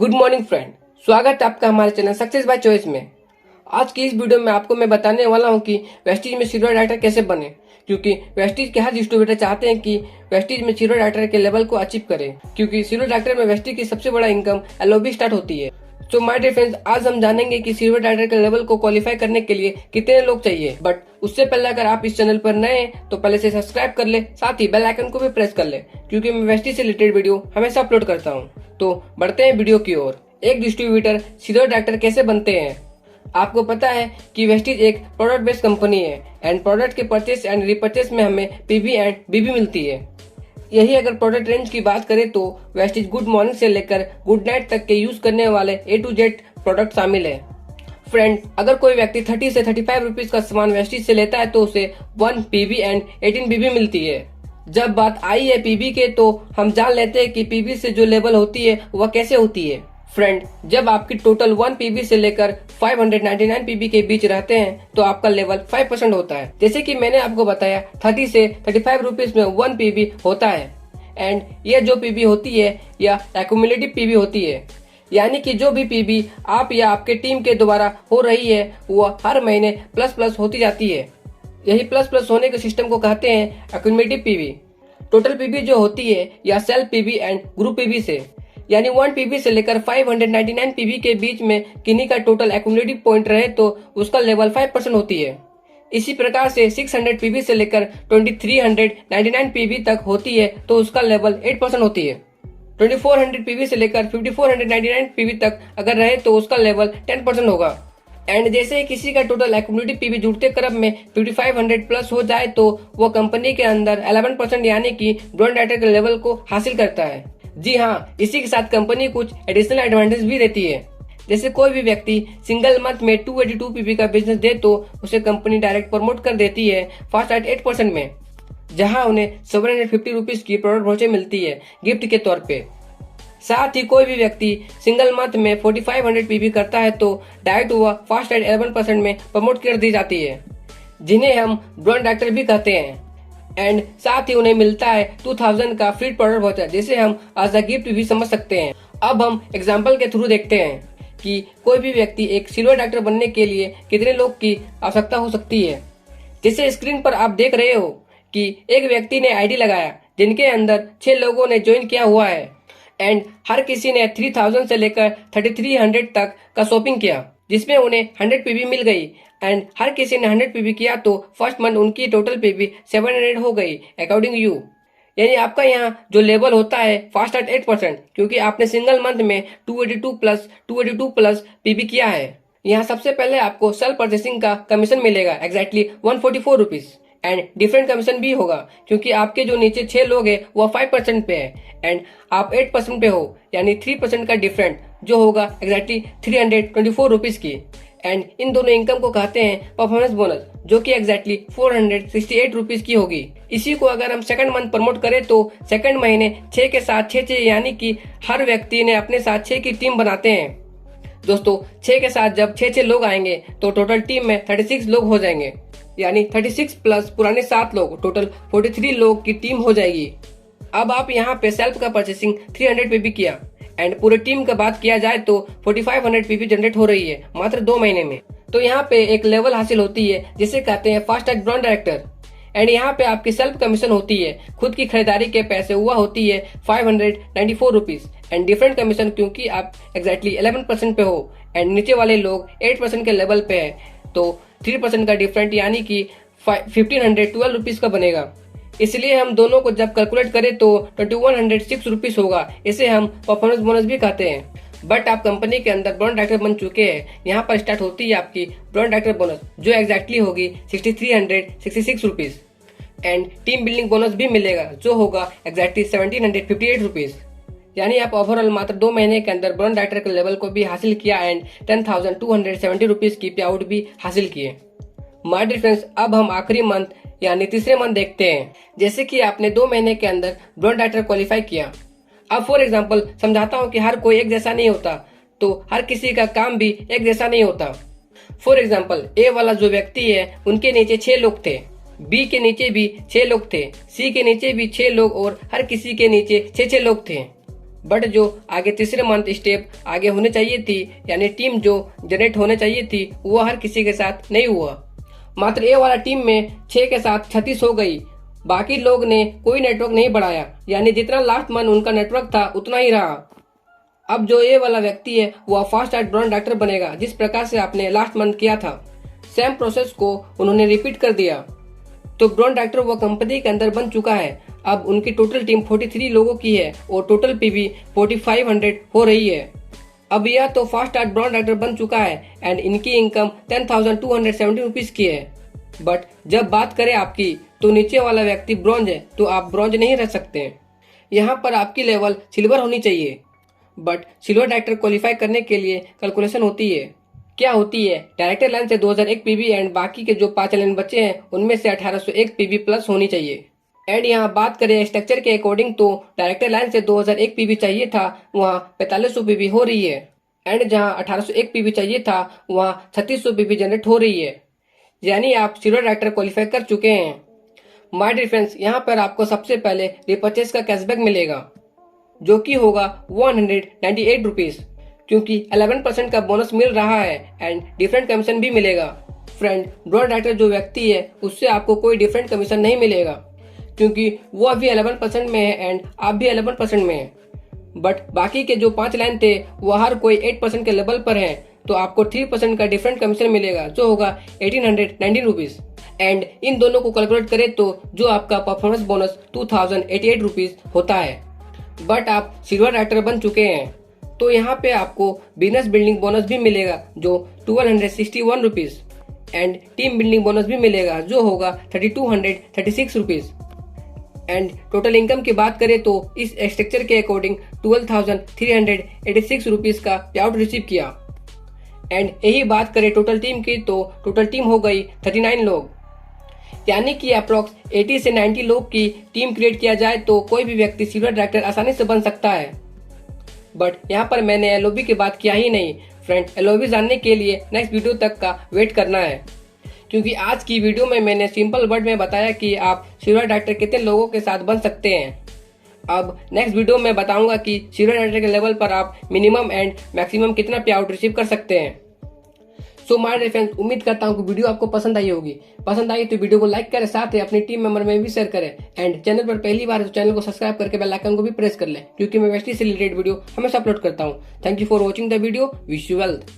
Good morning friend, स्वागत है आपका हमारे चैनल सक्सेस बाय चॉइस में। आज की इस वीडियो में आपको मैं बताने वाला हूं कि वेस्टीज में सिल्वर डायरेक्टर कैसे बने, क्योंकि वेस्टीज के हर डिस्ट्रीब्यूटर चाहते हैं कि वेस्टीज में सिल्वर डायरेक्टर के लेवल को अचीव करें, क्योंकि सिल्वर डायरेक्टर में वेस्टीज की सबसे बड़ा इनकम एलओबी स्टार्ट होती है। तो माय डियर फ्रेंड्स, आज हम जानेंगे कि सिल्वर डायरेक्टर के लेवल को क्वालिफाई करने के लिए कितने लोग चाहिए। बट उससे पहले अगर आप इस चैनल पर नए हैं तो पहले से सब्सक्राइब कर ले, साथ ही बेल आइकन को भी प्रेस कर ले, क्योंकि मैं वेस्टीज से रिलेटेड वीडियो हमेशा अपलोड करता हूँ। तो बढ़ते हैं वीडियो की ओर। एक डिस्ट्रीब्यूटर सिल्वर डायरेक्टर कैसे बनते हैं। आपको पता है कि वेस्टीज एक प्रोडक्ट बेस्ड कंपनी है एंड प्रोडक्ट के परचेस एंड रिपर्चेस में हमें पीबी एंड बीबी मिलती है। यही अगर प्रोडक्ट रेंज की बात करें तो वेस्टीज गुड मॉर्निंग से लेकर गुड नाइट तक के यूज करने वाले A to Z प्रोडक्ट शामिल है। फ्रेंड, अगर कोई व्यक्ति 30 से 35 रुपीज का सामान वेस्टीज से लेता है तो उसे 1 पीबी एंड 18 बीबी मिलती है। जब बात आई है पीबी के तो हम जान लेते हैं कि पीबी से जो लेवल होती है वह कैसे होती है। फ्रेंड, जब आपकी टोटल 1 पीबी से लेकर 599 पीबी के बीच रहते हैं तो आपका लेवल 5% होता है। जैसे कि मैंने आपको बताया 30 से 35 रुपीज में 1 पीबी होता है एंड यह जो पीबी होती है यह एक्यूमुलेटिव पीबी होती है, यानी कि जो भी पीबी आप या आपके टीम के द्वारा हो रही है वह हर महीने प्लस प्लस होती जाती है। यही प्लस प्लस होने के सिस्टम को कहते हैं एक्यूमुलेटिव पीबी। टोटल पीबी जो होती है या self PB and group PB से, यानी 1 पीबी से लेकर 599 पीबी के बीच में किन्हीं का टोटल एक्यूमुलेटिव पॉइंट रहे तो उसका लेवल 5% होती है। इसी प्रकार से 600 पीबी से लेकर 2399 पीबी तक होती है तो उसका लेवल 8% होती है। 2400 पीबी से लेकर 5499 पीबी तक अगर रहे तो उसका लेवल 10% होगा। एंड जैसे ही किसी का टोटल एक्यूमुलेटिव पीबी जुड़ते क्रम में 5500 प्लस हो जाए तो वो कंपनी के अंदर 11% यानी कि ब्रॉन्ज डायरेक्टर के लेवल को हासिल करता है। जी हाँ, इसी के साथ कंपनी कुछ एडिशनल एडवांटेज भी देती है। जैसे कोई भी व्यक्ति सिंगल मंथ में 282 पीबी का बिजनेस दे तो उसे कंपनी डायरेक्ट प्रमोट कर देती है फास्ट एट 8% में, जहां उन्हें 750 रुपीज की प्रोडक्ट वाउचर मिलती है गिफ्ट के तौर पे। साथ ही कोई भी व्यक्ति सिंगल मंथ में 4500 पीबी करता है तो डायरेक्ट वह फास्ट एट 11% में प्रमोट कर दी जाती है, जिन्हें हम ब्रॉन्ज डायरेक्टर भी कहते हैं। एंड साथ ही उन्हें मिलता है 2000 का फ्री प्रोडक्ट वाउचर, जिसे हम एज अ गिफ्ट भी समझ सकते हैं। अब हम एग्जांपल के थ्रू देखते हैं कि कोई भी व्यक्ति एक सिल्वर डायरेक्टर बनने के लिए कितने लोग की आवश्यकता हो सकती है। जैसे स्क्रीन पर आप देख रहे हो कि एक व्यक्ति ने आईडी लगाया जिनके अंदर 6 लोगों ने ज्वाइन किया हुआ है एंड हर किसी ने 3000 से लेकर 3300 तक का शॉपिंग किया, जिसमें उन्हें 100 पीबी मिल गई एंड हर किसी ने 100 पीबी किया तो फर्स्ट मंथ उनकी टोटल पीबी 700 हो गई अकॉर्डिंग यू। यानी आपका यहाँ जो लेवल होता है फास्ट एट 8%, क्योंकि आपने सिंगल मंथ में 282 प्लस पीबी किया है। यहाँ सबसे पहले आपको सेल्फ परचेसिंग का कमीशन मिलेगा exactly 144 rupees and different commission भी होगा, क्योंकि आपके जो नीचे 6 लोग हैं वो 5% पे है एंड आप 8% पे हो, यानी 3% का डिफरेंट जो होगा एग्जैक्टली 324 रुपीज की। एंड इन दोनों इनकम को कहते हैं परफॉर्मेंस बोनस, जो कि एग्जैक्टली 468 रुपीज की होगी। इसी को अगर हम सेकंड मंथ प्रमोट करें तो सेकंड महीने 6 के साथ 6, यानी कि हर व्यक्ति ने अपने साथ 6 की टीम बनाते हैं। दोस्तों, 6 के साथ जब 6 लोग आएंगे तो टोटल टीम में 36 लोग हो जाएंगे, यानी 36 प्लस पुराने 7 लोग, टोटल 43 लोग की टीम हो जाएगी। अब आप यहाँ पे सेल्फ का परचेसिंग 300 पीबी किया एंड पूरे टीम का बात किया जाए तो 4500 पीबी जनरेट हो रही है मात्र 2 महीने में। तो यहाँ पे एक लेवल हासिल होती है जिसे कहते हैं fast at bronze director. And यहाँ पे आपकी सेल्फ कमीशन होती है, खुद की खरीदारी के पैसे हुआ होती है 594 रुपीज एंड डिफरेंट कमीशन, क्योंकि आप एग्जैक्टली 11% पे हो एंड नीचे वाले लोग 8% के लेवल पे है तो 3% का डिफरेंट यानी कि 1512 रुपीज का बनेगा। इसलिए हम दोनों को जब कैलकुलेट करें तो 2106 रुपीज होगा। इसे हम परफॉर्मेंस बोनस भी कहते हैं। बट आप कंपनी के अंदर ब्रॉन्ज डायरेक्टर बन चुके हैं, यहाँ पर स्टार्ट होती है आपकी ब्रॉन्ज डायरेक्टर बोनस, जो एग्जैक्टली होगी 6366 rupees and team building bonus भी मिलेगा जो होगा एग्जैक्टली 1758 रुपीज। यानी आप ओवरऑल मात्र 2 महीने के अंदर ब्रॉन्ज डायरेक्टर के लेवल को भी हासिल किया एंड 10,270 रुपीज की पे आउट भी हासिल किए। माय डियर फ्रेंड्स, अब हम आखिरी मंथ यानी तीसरे मंथ देखते हैं। जैसे कि आपने 2 महीने के अंदर ब्रॉन्ज डायरेक्टर क्वालिफाई किया। अब फॉर एग्जांपल समझाता हूँ कि हर कोई एक जैसा नहीं होता, तो हर किसी का काम भी एक जैसा नहीं होता। फॉर एग्जांपल ए वाला जो व्यक्ति है उनके नीचे 6 लोग थे, बी के नीचे भी 6 लोग थे, सी के नीचे भी 6 लोग और हर किसी के नीचे 6 लोग थे। बट जो आगे तीसरे मंथ स्टेप आगे होने चाहिए थी, यानी टीम जो जनरेट होने चाहिए थी, वो हर किसी के साथ नहीं हुआ। मात्र ए वाला टीम में 6 के साथ 36 हो गई। बाकी लोग ने कोई नेटवर्क नहीं बढ़ाया, यानी जितना लास्ट मंथ उनका नेटवर्क था उतना ही रहा। अब जो ए वाला व्यक्ति है वह फास्ट एट ब्रॉन्ज डायरेक्टर बनेगा, जिस प्रकार से आपने लास्ट मंथ किया था। सेम प्रोसेस को उन्होंने रिपीट कर दिया। तो ब्रॉन्ज डायरेक्टर वो कंपनी के अंदर बन चुका है। अब उनकी टोटल टीम 43 लोगों की है और टोटल पीवी 4500 हो रही है। अब यह तो फास्ट एट ब्रॉन्ज डायरेक्टर बन चुका है एंड इनकी इनकम 10,270 रुपीज की है। बट जब बात करें आपकी, तो नीचे वाला व्यक्ति ब्रॉन्ज है, तो आप ब्रॉन्ज नहीं रह सकते। यहाँ पर आपकी लेवल सिल्वर होनी चाहिए। बट सिल्वर डायरेक्टर क्वालिफाई करने के लिए कैलकुलेशन होती है। क्या होती है? डायरेक्टर लाइन से 2001 पीवी एंड बाकी के जो 5 लाइन बचे हैं उनमें से 1801 पीवी प्लस होनी चाहिए। एंड यहाँ बात करें स्ट्रक्चर के अकॉर्डिंग, तो डायरेक्टर लाइन से 2001 पीवी चाहिए था, वहाँ 4500 पीवी हो रही है। एंड जहाँ 1801 पीवी चाहिए था, वहाँ 3600 पीवी जनरेट हो रही है। यानी आप सिल्वर डायरेक्टर क्वालिफाई कर चुके हैं। माय डियर फ्रेंड्स, यहाँ पर आपको सबसे पहले रिपर्चेस का कैशबैक मिलेगा, जो कि होगा 198 रुपीज, क्योंकि 11% का बोनस मिल रहा है एंड डिफरेंट कमीशन भी मिलेगा। फ्रेंड, ब्रॉन्ज डायरेक्टर जो व्यक्ति है उससे आपको कोई डिफरेंट कमीशन नहीं मिलेगा, क्योंकि वो अभी 11% में है एंड आप भी 11% में है। बट बाकी के जो 5 लाइन थे वो हर कोई 8% के लेवल पर है, तो आपको 3% का डिफरेंट कमीशन मिलेगा, जो होगा 1819 रुपीज। एंड इन दोनों को कैलकुलेट करें तो जो आपका परफॉर्मेंस बोनस 2088 रुपीज होता है। बट आप सिल्वर डायरेक्टर बन चुके हैं, तो यहाँ पे आपको बिजनेस बिल्डिंग बोनस भी मिलेगा, जो 1261 rupees and team building bonus भी मिलेगा, जो होगा 3236 रुपीज। एंड टोटल इनकम की बात करें तो इस स्ट्रक्चर के अकॉर्डिंग 12,386 रुपीज का पे आउट रिसीव किया। एंड यही बात करें टोटल टीम की, तो टोटल टीम हो गई 39 लोग, यानी कि अप्रोक्स 80 से 90 लोग की टीम क्रिएट किया जाए तो कोई भी व्यक्ति सिल्वर डायरेक्टर आसानी से बन सकता है। बट यहाँ पर मैंने एलओबी की बात किया ही नहीं। फ्रेंड, एलओबी जानने के लिए नेक्स्ट वीडियो तक का वेट करना है, क्योंकि आज की वीडियो में मैंने सिंपल वर्ड में बताया कि आप सिल्वर डायरेक्टर कितने लोगों के साथ बन सकते हैं। अब नेक्स्ट वीडियो में बताऊंगा कि सिल्वर डायरेक्टर के लेवल पर आप मिनिमम एंड मैक्सिमम कितना पे आउट रिसीव कर सकते हैं। सो माय डियर फ्रेंड्स, उम्मीद करता हूँ कि वीडियो आपको पसंद आई होगी। पसंद आई तो वीडियो को लाइक करें, साथ ही अपनी टीम मेंबर में भी शेयर करें। एंड चैनल पर पहली बार है तो चैनल को सब्सक्राइब करके बेल आइकन को भी प्रेस कर लें, क्योंकि मैं वेस्टी से रिलेटेड वीडियो हमेशा अपलोड करता हूँ। Thank you for watching the video. Wish you wealth.